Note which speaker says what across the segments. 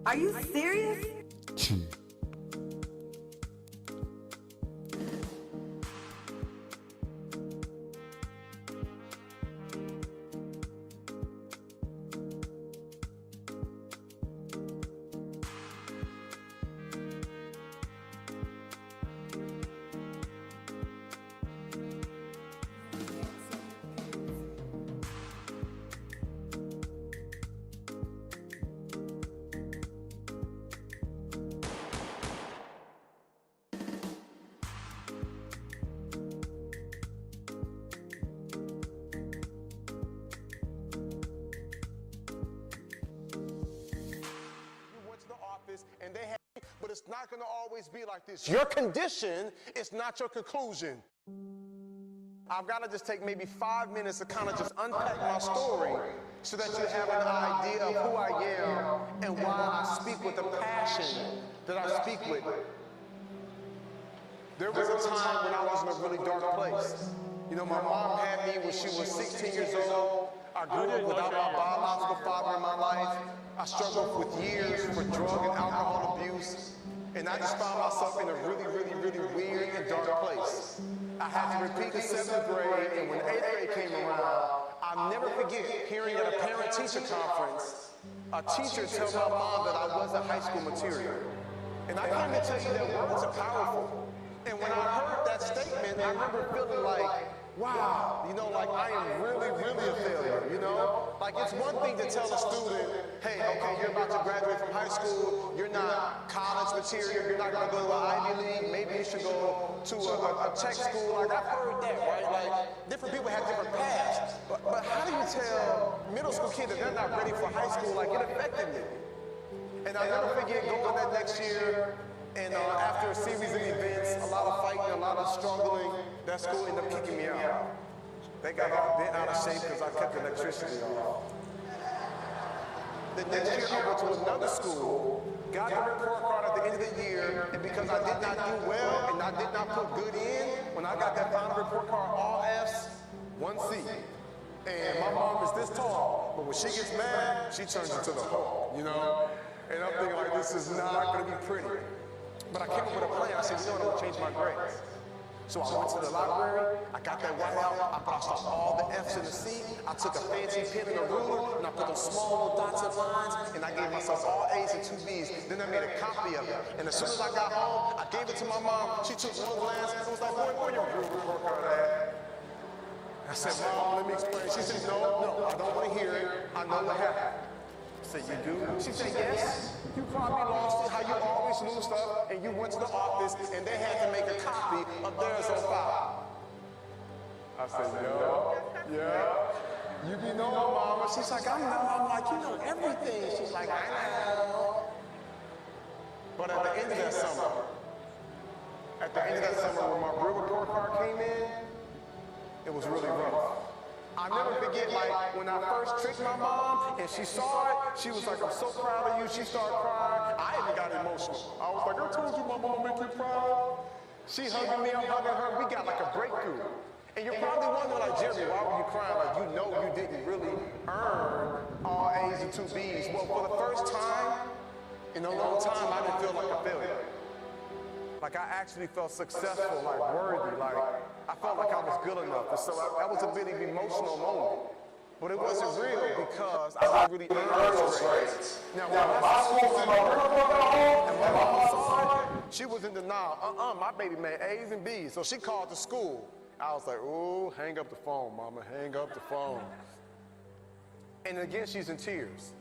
Speaker 1: Are you serious?
Speaker 2: And they have, but it's not going to always be like this. Your condition is not your conclusion. I've got to just take maybe 5 minutes to kind of just unpack my story so that you have an idea of who I am and why I speak with the passion that I speak with. There was a time when I was in a really dark place. You know, my mom had me when she was 16 years old. I grew up without my biological father in my life. I struggled with years with drug and alcohol abuse. And I just found myself in a really weird and dark place. I had to repeat the 7th grade, and when 8th grade came around, I'll never forget hearing at a parent-teacher conference, a teacher tell my mom that I wasn't high school material. And I came to tell you that words are powerful. And when I heard that statement, I remember feeling like, wow, you know, like I am really a failure, you know? Like it's one thing to tell a student, hey, okay, you're about to graduate from high school, you're not college material, you're not gonna go to an Ivy League, maybe you should go to a tech school. Like I've heard that, right? Like different people have different paths. But how do you tell middle school kids that they're not ready for high school? Like it affected me. And I'll never forget going that next year, and after a series of events, a lot of fighting, a lot of struggling, that school ended up kicking me out. They got all bent out of shape because I kept the electricity on. The next year I went to another school, got the report card at the end of the year, and because I did not do well and I did not put good in, when I got that final report card, all F's, 1 C. And my mom is this tall, but when she gets mad, she turns into the Hulk, you know? And I'm thinking like, this is not gonna be pretty. But I came up with a plan. I said, you know what, I'm gonna change my grades. So I went to the library, I got that white out, I crossed off all the F's in the C, I took a fancy pen and a ruler, and I put those small little dots and lines, and I gave myself all A's and 2 B's. Then I made a copy of it. And as soon as I got home, I gave it to my mom. She took one glance and was like, boy, where your report card at? I said, Mom, let me explain. She said, no, I don't want to hear it. I know what happened. I said, you do? She said, yes. You probably lost it, how you always lose stuff, and you went to the office, and they had to make a copy of theirs on file. I said, yeah. You be knowing, Mama. She's like, I know. I'm like, you know everything. She's like, I know. But at the end of that summer, when my real report card came in, it was really rough. I'll never forget, like, when I first tricked my mom and she saw it, she was like, I'm so proud of you. She started crying. I even got emotional. I was like, I told you my mom make you proud. She hugging me, I'm hugging her. We got like a breakthrough. And you're probably wondering, like, Jeremy, why were you crying? Like, you know you didn't really earn all A's and 2 B's. Well, for the first time in a long time, I didn't feel like a failure. Like, I actually felt successful, like worthy, like I felt like I was good enough. And so that was a bit of an emotional moment. But it wasn't real because I didn't really earn those grades. Now, when my school was in my real home, and my mom saw it, she was in denial. My baby made A's and B's. So she called the school. I was like, ooh, hang up the phone, Mama, hang up the phone. And again, she's in tears.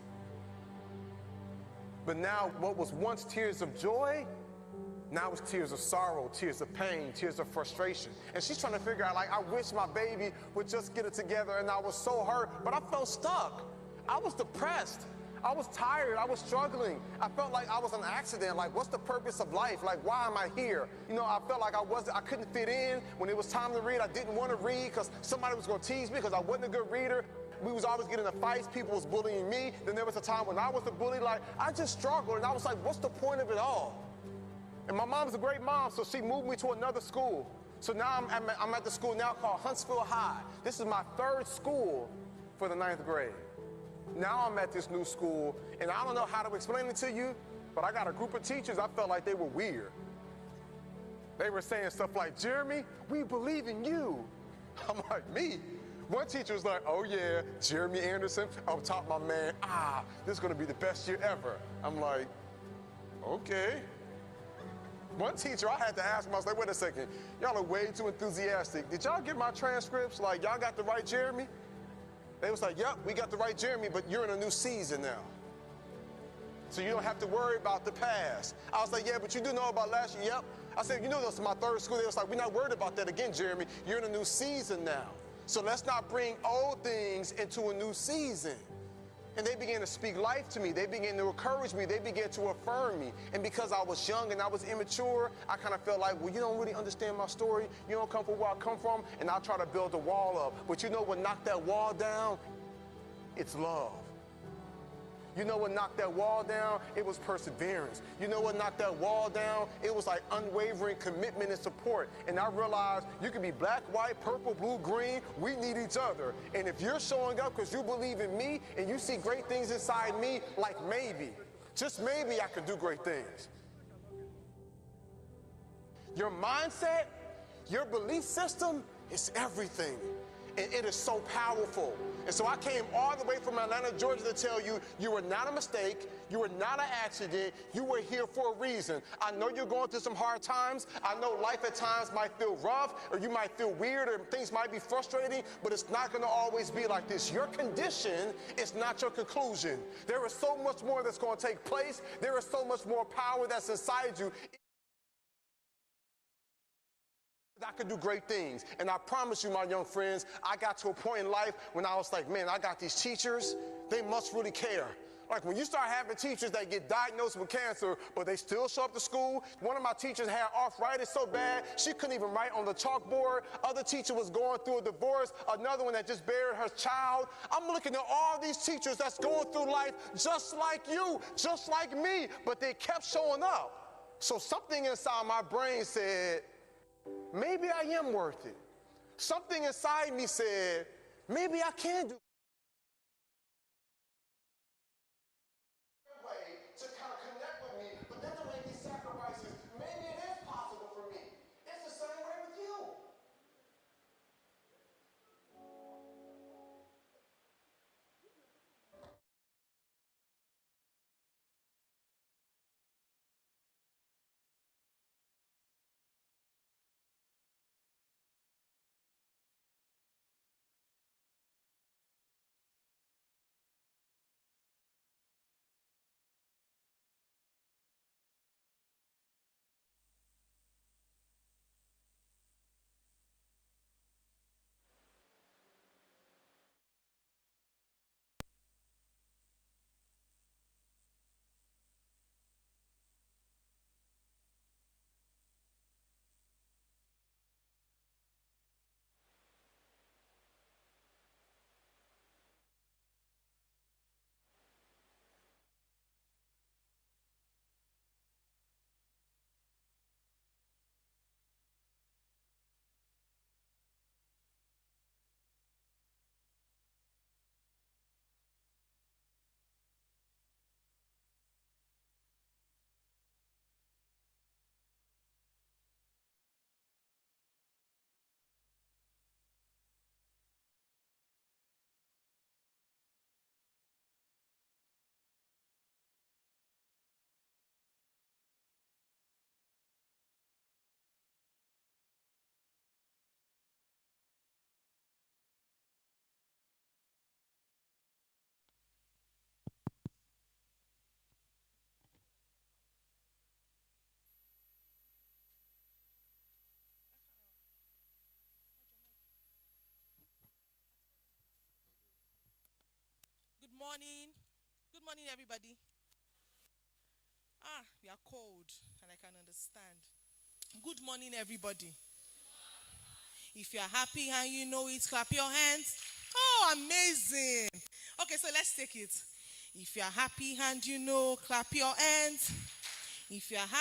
Speaker 2: But now, what was once tears of joy, now it's tears of sorrow, tears of pain, tears of frustration. And she's trying to figure out, like, I wish my baby would just get it together, and I was so hurt, but I felt stuck. I was depressed. I was tired. I was struggling. I felt like I was an accident. Like, what's the purpose of life? Like, why am I here? You know, I felt like I couldn't fit in. When it was time to read, I didn't want to read because somebody was going to tease me because I wasn't a good reader. We was always getting in fights. People was bullying me. Then there was a time when I was the bully. Like, I just struggled, and I was like, what's the point of it all? And my mom's a great mom, so she moved me to another school. So now I'm at the school now called Huntsville High. This is my 3rd school for the 9th grade. Now I'm at this new school, and I don't know how to explain it to you, but I got a group of teachers, I felt like they were weird. They were saying stuff like, Jeremy, we believe in you. I'm like, me? One teacher was like, oh yeah, Jeremy Anderson, on top of my man, this is gonna be the best year ever. I'm like, okay. One teacher, I had to ask him, I was like, wait a second, y'all are way too enthusiastic. Did y'all get my transcripts? Like, y'all got the right Jeremy? They was like, yep, we got the right Jeremy, but you're in a new season now. So you don't have to worry about the past. I was like, yeah, but you do know about last year? Yep. I said, you know, this is my 3rd school. They was like, we're not worried about that again, Jeremy. You're in a new season now. So let's not bring old things into a new season. And they began to speak life to me. They began to encourage me. They began to affirm me. And because I was young and I was immature, I kind of felt like, well, you don't really understand my story. You don't come from where I come from. And I'll try to build a wall up. But you know what knocked that wall down? It's love. You know what knocked that wall down? It was perseverance. You know what knocked that wall down? It was like unwavering commitment and support. And I realized you can be black, white, purple, blue, green. We need each other. And if you're showing up because you believe in me and you see great things inside me, like maybe, just maybe I could do great things. Your mindset, your belief system is everything. And it is so powerful. And so I came all the way from Atlanta, Georgia to tell you, you were not a mistake. You were not an accident. You were here for a reason. I know you're going through some hard times. I know life at times might feel rough, or you might feel weird, or things might be frustrating, but it's not going to always be like this. Your condition is not your conclusion. There is so much more that's going to take place. There is so much more power that's inside you. I could do great things. And I promise you, my young friends, I got to a point in life when I was like, man, I got these teachers. They must really care. Like when you start having teachers that get diagnosed with cancer, but they still show up to school. One of my teachers had arthritis so bad, she couldn't even write on the chalkboard. Other teacher was going through a divorce. Another one that just buried her child. I'm looking at all these teachers that's going through life just like you, just like me, but they kept showing up. So something inside my brain said, maybe I am worth it. Something inside me said, maybe I can do way to kind of connect with me, but then to make these sacrifices, maybe it is possible for me. It's the same way with you.
Speaker 3: Good morning. Good morning, everybody. We are cold, and I can understand. Good morning, everybody. If you are happy and you know it, clap your hands. Oh, amazing. Okay, so let's take it. If you are happy and you know, clap your hands. If you are happy,